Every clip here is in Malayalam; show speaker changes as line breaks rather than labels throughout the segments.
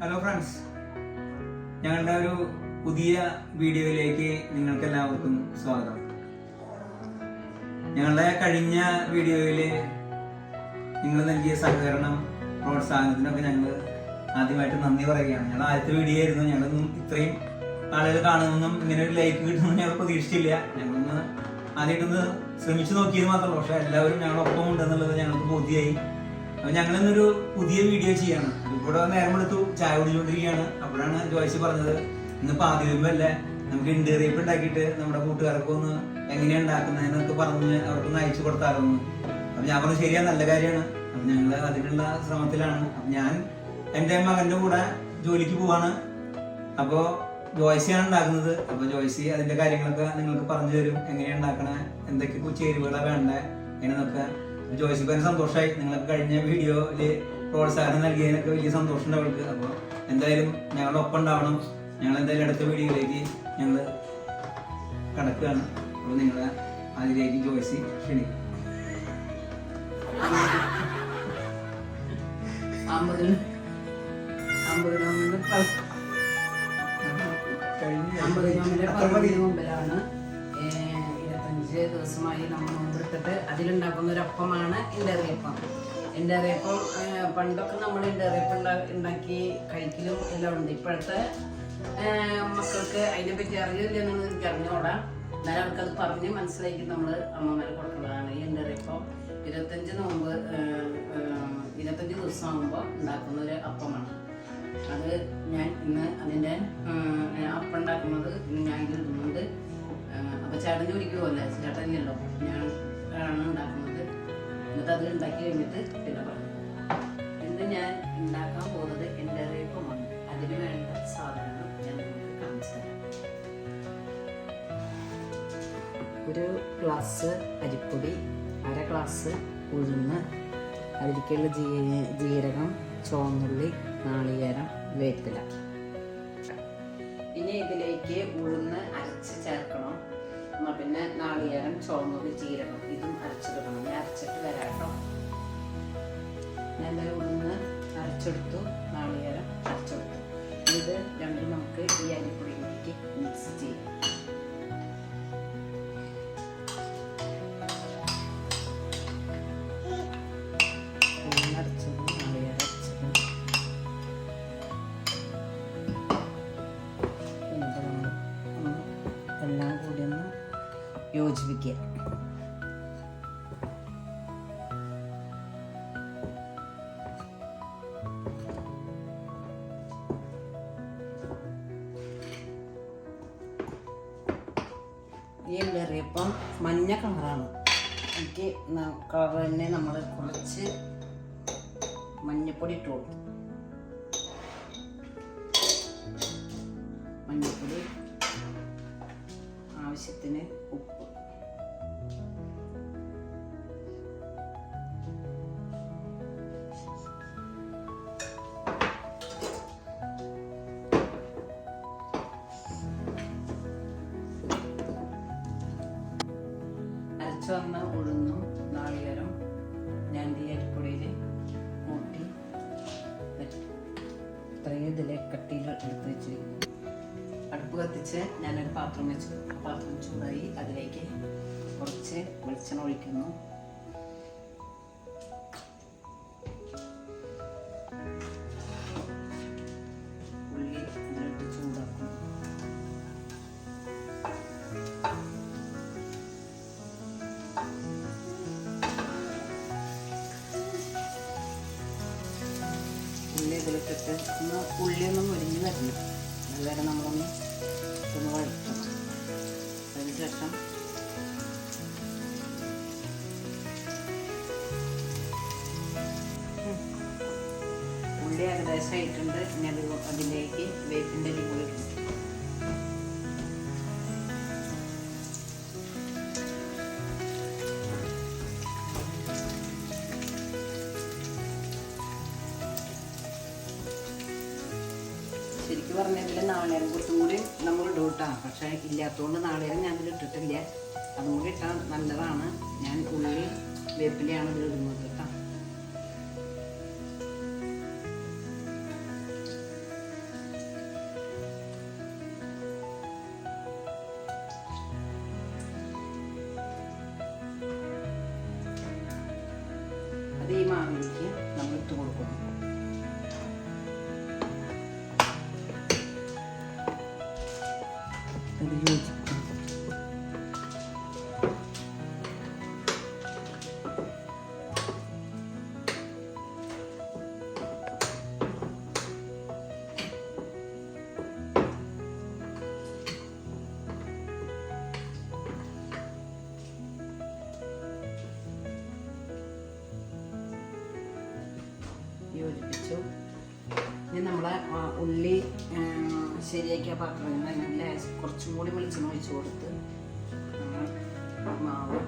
ഹലോ ഫ്രണ്ട്സ്, ഞങ്ങളുടെ ഒരു പുതിയ വീഡിയോയിലേക്ക് നിങ്ങൾക്ക് എല്ലാവർക്കും സ്വാഗതം. ഞങ്ങളുടെ കഴിഞ്ഞ വീഡിയോയിൽ നിങ്ങൾ നൽകിയ സഹകരണം, പ്രോത്സാഹനത്തിനൊക്കെ ഞങ്ങൾ ആദ്യമായിട്ട് നന്ദി പറയുകയാണ്. ഞങ്ങളുടെ ആദ്യത്തെ വീഡിയോ ആയിരുന്നു. ഞങ്ങളൊന്നും ഇത്രയും ആളുകൾ കാണുമെന്നും ഇങ്ങനെ ഒരു ലൈക്ക് കിട്ടുമെന്നും ഞങ്ങൾ പ്രതീക്ഷിച്ചില്ല. ഞങ്ങളൊന്ന് ആദ്യമായിട്ടൊന്ന് ശ്രമിച്ചു നോക്കിയത് മാത്രമല്ല, പക്ഷെ എല്ലാവരും ഞങ്ങളൊപ്പം ഉണ്ടെന്നുള്ളത് ഞങ്ങൾക്ക് ബോധ്യമായി. അപ്പൊ ഞങ്ങളിന്നൊരു പുതിയ വീഡിയോ ചെയ്യാണ്. ഇവിടെ നേരം എടുത്തു ചായ കുടിച്ചുകൊണ്ടിരിക്കുകയാണ്. അപ്പോഴാണ് ജോയ്സ് പറഞ്ഞത്, ഇന്ന് പാതിവെമ്പല്ലേ, നമുക്ക് ഇൻഡേറിയപ്പ് ഉണ്ടാക്കിയിട്ട് നമ്മുടെ കൂട്ടുകാർക്ക് ഒന്ന് എങ്ങനെയാണ് ഉണ്ടാക്കുന്നതെന്നൊക്കെ പറഞ്ഞ് അവർക്കൊന്ന് അയച്ചു കൊടുത്താലൊന്ന്. അപ്പൊ ഞാൻ പറഞ്ഞു ശരിയാ, നല്ല കാര്യമാണ്. അപ്പൊ ഞങ്ങള് അതിനുള്ള ശ്രമത്തിലാണ്. അപ്പൊ ഞാൻ എൻ്റെ മകന്റെ കൂടെ ജോലിക്ക് പോവാണ്. അപ്പോ ജോയ്സിയാണ് ഉണ്ടാക്കുന്നത്. അപ്പൊ ജോയ്സി അതിന്റെ കാര്യങ്ങളൊക്കെ നിങ്ങൾക്ക് പറഞ്ഞു തരും, എങ്ങനെയാണ് ഉണ്ടാക്കണേ, എന്തൊക്കെ ചേരുവകളാണ് വേണ്ടേ, എങ്ങനെയൊക്കെ. ജോയ്സിക്ക് തന്നെ സന്തോഷമായി. നിങ്ങൾക്ക് കഴിഞ്ഞ വീഡിയോയില് പ്രോത്സാഹനം നൽകിയതിനൊക്കെ വലിയ സന്തോഷം ഉണ്ട് അവൾക്ക്. അപ്പോൾ എന്തായാലും ഞങ്ങളുടെ ഒപ്പം ഉണ്ടാവണം. ഞങ്ങൾ എന്തായാലും അടുത്ത വീഡിയോയിലേക്ക് ഞങ്ങൾ കടക്കുകയാണ്. അപ്പോൾ നിങ്ങളെ അതിലേക്ക് ജോയ്സി ക്ഷണിക്കും.
മുമ്പിലാണ് 25 ദിവസമായി നമ്മൾ നോമ്പെടുത്തിട്ട് അതിലുണ്ടാക്കുന്ന ഒരു അപ്പമാണ് ഇൻഡറിയപ്പം. ഇൻഡറിയപ്പം പണ്ടൊക്കെ നമ്മൾ ഇൻഡറിയപ്പം ഉണ്ടാക്കി കഴിക്കലും എല്ലാം ഉണ്ട്. ഇപ്പോഴത്തെ മക്കൾക്ക് അതിനെപ്പറ്റി അറിയില്ല എന്നുള്ളത് എനിക്ക് അറിഞ്ഞോടാം. എന്നാലും അവർക്കത് പറഞ്ഞ് മനസ്സിലാക്കി നമ്മൾ അമ്മമാരെ കൊടുക്കുന്നതാണ് ഈ ഇൻഡറിയപ്പം. 25 ദിവസം ആകുമ്പോൾ ഉണ്ടാക്കുന്ന ഒരു അപ്പമാണ് അത്. ഞാൻ ഇന്ന് അതിൻ്റെ അപ്പം ഉണ്ടാക്കുന്നത് ഞാൻ ഇതിടുന്നുണ്ട്. അപ്പോൾ ചേട്ടൻ ജോലിക്ക് പോകല്ലേ, ചേട്ടനില്ലല്ലോ, ഞാൻ ആണ് ഉണ്ടാക്കുന്നത്. എന്നിട്ട് അത് ഉണ്ടാക്കി കഴിഞ്ഞിട്ട് പിന്നെ പറഞ്ഞു. ഇന്ന് ഞാൻ ഉണ്ടാക്കാൻ പോകുന്നത് ഇൻഡറിയപ്പമാണ്. അതിന് വേണ്ട സാധനങ്ങൾ ഞാൻ നിങ്ങൾക്ക് കാണിച്ചു തരാം. ഒരു ഗ്ലാസ് അരിപ്പൊടി, 1/2 ഗ്ലാസ് ഉഴുന്ന്, അതിലേക്കുള്ള ജീരകം, ചുവന്നുള്ളി, നാളികേരം, വേപ്പില. ഇനി ഇതിലേക്ക് ഉഴുന്ന് അരച്ച് ചേർക്കണം. പിന്നെ നാളികേരം, ചുവന്നുള്ളി, ജീരകം ഇതും അരച്ചെടുക്കണം. ഞാൻ അരച്ചിട്ട് വരാം കേട്ടോ. ഞാൻ ഉഴുന്ന് അരച്ചെടുത്തു, നാളികേരം അരച്ചെടുത്തു. ഇത് രണ്ടും നമുക്ക് ഈ അരിപ്പൊടിയിലേക്ക് മിക്സ് ചെയ്യാം. എല്ലാം കൂടി ഒന്ന് യോജിപ്പിക്കുക. ഈ ഇൻഡറിയപ്പം മഞ്ഞ കളറാണ്. എനിക്ക് കളർ തന്നെ നമ്മൾ കുറച്ച് മഞ്ഞപ്പൊടി ഇട്ട് കൊടുക്കും. മഞ്ഞപ്പൊടി, ആവശ്യത്തിന് ഉപ്പ്, അരച്ചു വന്ന ഉഴുന്നും നാളികേരം ഞാൻ ഈ അരിപ്പൊടിയിൽ കൂട്ടി ഇത്രയും ഇതിലെ കട്ടിയിൽ എടുത്ത് വെച്ചിരിക്കുന്നു. അടുപ്പ് കത്തിച്ച് ഞാനൊരു പാത്രം വെച്ചു. പാത്രം ചൂടായി അതിലേക്ക് കുറച്ച് വെളിച്ചെണ്ണ ഒഴിക്കുന്നു. ഉള്ളി അതിലിട്ട് ചൂടാക്കുന്നു. ഉള്ളി ഇതിലിട്ടിട്ട് ഉള്ളിയൊന്നും മുരിഞ്ഞ് വരണം. അതുവരെ നമ്മളൊന്ന് വഴറ്റണം. അതിനുശേഷം ഉള്ളി ഏകദേശം ആയിട്ടുണ്ട്. ഇനി അതിലേക്ക് വേപ്പിൻ്റെ ഇല കൂടി ഇടും. ശരിക്കും പറഞ്ഞതിൽ നാളികേരം കുറച്ചും കൂടി നമ്മൾ ഇടും കേട്ടോ. പക്ഷേ ഇല്ലാത്തതുകൊണ്ട് നാളികേരം ഞാൻ ഇതിൽ ഇട്ടിട്ടില്ല. അതും കൂടി ഇട്ടാൽ നല്ലതാണ്. ഞാൻ ഉള്ളി വേപ്പിലയാണ് ഇതിൽ ഇടുന്നത് കേട്ടോ. മാവിലേക്ക് നമ്മൾ ഇട്ട് കൊടുക്കും. അത് യോജിക്കും. യോജിപ്പിച്ചു. ഇനി നമ്മളെ ഉള്ളി ശരിയാക്കിയ പാത്രം തന്നെ കുറച്ചും കൂടി വെളിച്ചെണ്ണ ഒഴിച്ച് കൊടുത്ത് നമ്മൾ മാവ്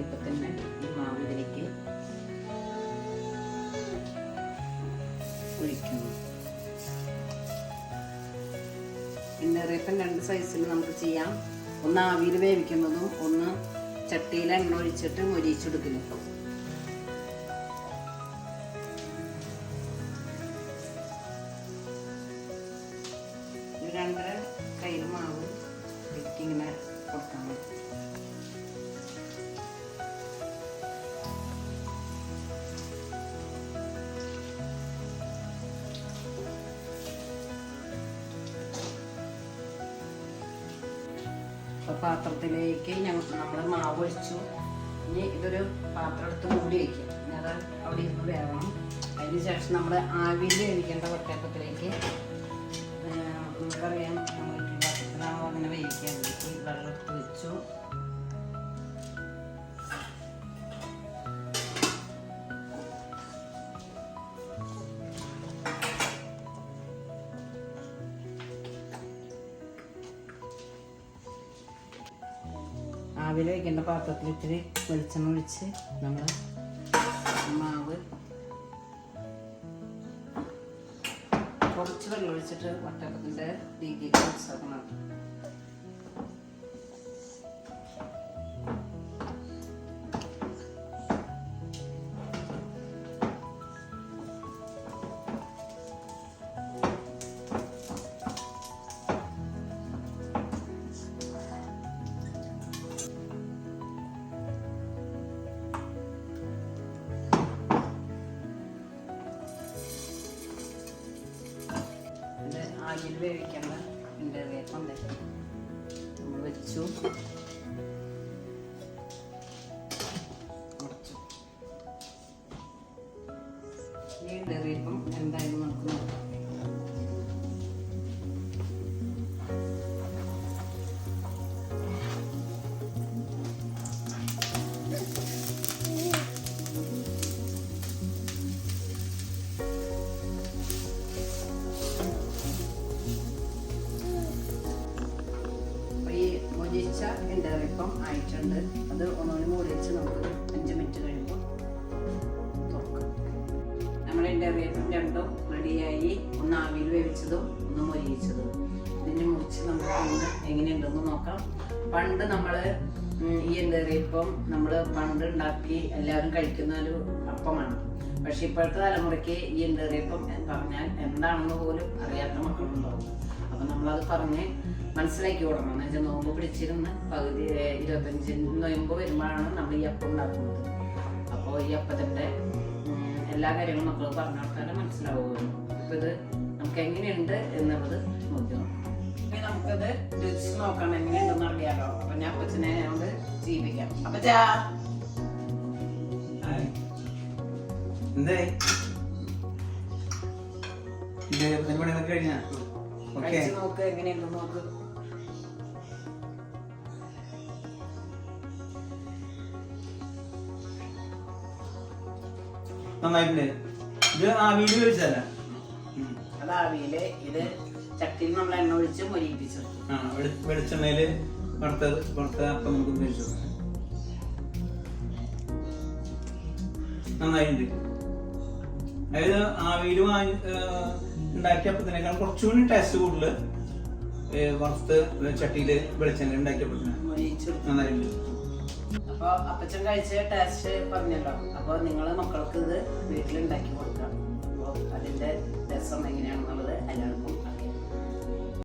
ഇപ്പം തന്നെ ഈ മാവ് ഇതിലേക്ക് ഒഴിക്കുന്നു. ഇന്നറിയപ്പം 2 സൈസിൽ നമുക്ക് ചെയ്യാം. ഒന്ന് ആവിയിൽ വേവിക്കുന്നതും ഒന്ന് ചട്ടിയിൽ എണ്ണ ഒഴിച്ചിട്ട് മൊരിയിച്ചെടുക്കുന്നു. രണ്ടര കയ്യിൽ മാവ് ഇങ്ങനെ കൊടുക്കാൻ മതി. അപ്പോൾ പാത്രത്തിലേക്ക് നമ്മൾ മാവ് ഒഴിച്ചു. ഇനി ഇതൊരു പാത്രം എടുത്ത് മൂടി വയ്ക്കുക. ഇനി അത് അവിടെ ഇരുന്ന് വേവണം. അതിന് ശേഷം നമ്മൾ ആവിയിൽ വേവിക്കേണ്ട വട്ടയപ്പത്തിലേക്ക് നമുക്കറിയാം നമ്മൾ പാത്രത്തിലാണോ അങ്ങനെ വേവിക്കാൻ വേണ്ടി വെള്ളം എടുത്ത് വെച്ചു. ആവിയിൽ വയ്ക്കേണ്ട പാത്രത്തിൽ ഇത്തിരി വെളിച്ചെണ്ണ ഒഴിച്ച് നമ്മൾ മാവ് കുറച്ച് വെള്ളം ഒഴിച്ചിട്ട് വട്ടയപ്പത്തിൻ്റെ രീതിയിൽ മിക്സാക്കണം. ആവിയിൽ വേവിക്കേണ്ട ഇണ്ടറിയപ്പം നമ്മൾ വെച്ചു. ഈ ഇണ്ടറിയപ്പം എന്തായാലും നമുക്ക് നോക്കാം. മൊരിച്ച ഇണ്ടറിയപ്പം ആയിട്ടുണ്ട്. അത് ഒന്നുകൂടി മൂടി വെച്ച് നമുക്ക് 5 മിനിറ്റ് കഴിയുമ്പോൾ തുറക്കാം. നമ്മുടെ ഇണ്ടറിയപ്പം രണ്ടും റെഡിയായി. ഒന്ന് ആവിയിൽ വേവിച്ചതും ഒന്ന് മൊരിയിച്ചതും. ഇതിന് മുറിച്ച് നമുക്ക് എങ്ങനെയുണ്ടെന്ന് നോക്കാം. പണ്ട് നമ്മൾ ഈ ഇണ്ടറിയപ്പം നമ്മൾ പണ്ട് ഉണ്ടാക്കി എല്ലാവരും കഴിക്കുന്ന ഒരു അപ്പമാണ്. പക്ഷെ ഇപ്പോഴത്തെ തലമുറയ്ക്ക് ഈ ഇണ്ടറിയപ്പം പറഞ്ഞാൽ എന്താണെന്ന് പോലും അറിയാത്ത മക്കളുണ്ടാവും. അപ്പം നമ്മളത് പറഞ്ഞ് മനസ്സിലാക്കി കൊടുക്കണം. എന്ന് വെച്ചാൽ നോമ്പ് പിടിച്ചിരുന്ന് പകുതി 25 നോയമ്പ് വരുമ്പോഴാണ് നമ്മൾ ഈ അപ്പം ഉണ്ടാക്കുന്നത്. അപ്പോൾ ഈ അപ്പത്തിൻ്റെ എല്ലാ കാര്യങ്ങളും മക്കൾ പറഞ്ഞു കൊടുത്താലേ മനസ്സിലാവുകയുള്ളൂ. അപ്പോൾ ഇത് നമുക്ക് എങ്ങനെയുണ്ട് എന്നുള്ളത് നോക്കി നോക്കാം. ഇനി നമുക്കത് രുചിച്ച് നോക്കണം എങ്ങനെയുണ്ടെന്ന് അറിയാലോ. അപ്പം ഞാൻ അപ്പച്ചനെ കൊണ്ട് ജീവിക്കാം. അപ്പച്ചാ
എന്തായി പണികളൊക്കെ കഴിഞ്ഞാ?
നോക്ക് എങ്ങനെയുണ്ടെന്ന് നോക്ക്.
നന്നായിട്ടുണ്ട്. ഇത് ആവിയിൽ വേവിച്ചതല്ല,
അത് ആവിയില് ഇത് ചട്ടിയിൽ നമ്മൾ എണ്ണ ഒഴിച്ച് മൊരിയിപ്പിച്ചു.
വെളിച്ചെണ്ണയില് വറുത്ത അപ്പം നമുക്ക് ഉപയോഗിച്ചു. നന്നായിട്ടുണ്ട്. അതായത് ആവിയിൽ ഉണ്ടാക്കിയ അപ്പത്തിനേക്കാൾ കുറച്ചുകൂടി ടേസ്റ്റ് കൂടുതൽ വറുത്ത് ചട്ടിയില് വെളിച്ചെണ്ണ ഉണ്ടാക്കിയപ്പത്തിന് നന്നായിട്ടുണ്ട്.
അപ്പൊ അപ്പച്ചൻ കഴിച്ച ടേസ്റ്റ് പറഞ്ഞല്ലോ. അപ്പൊ നിങ്ങള് മക്കൾക്ക് ഇത് വീട്ടിലുണ്ടാക്കി കൊടുക്കാം. അപ്പൊ അതിന്റെ രസം എങ്ങനെയാണെന്നുള്ളത് എല്ലാവർക്കും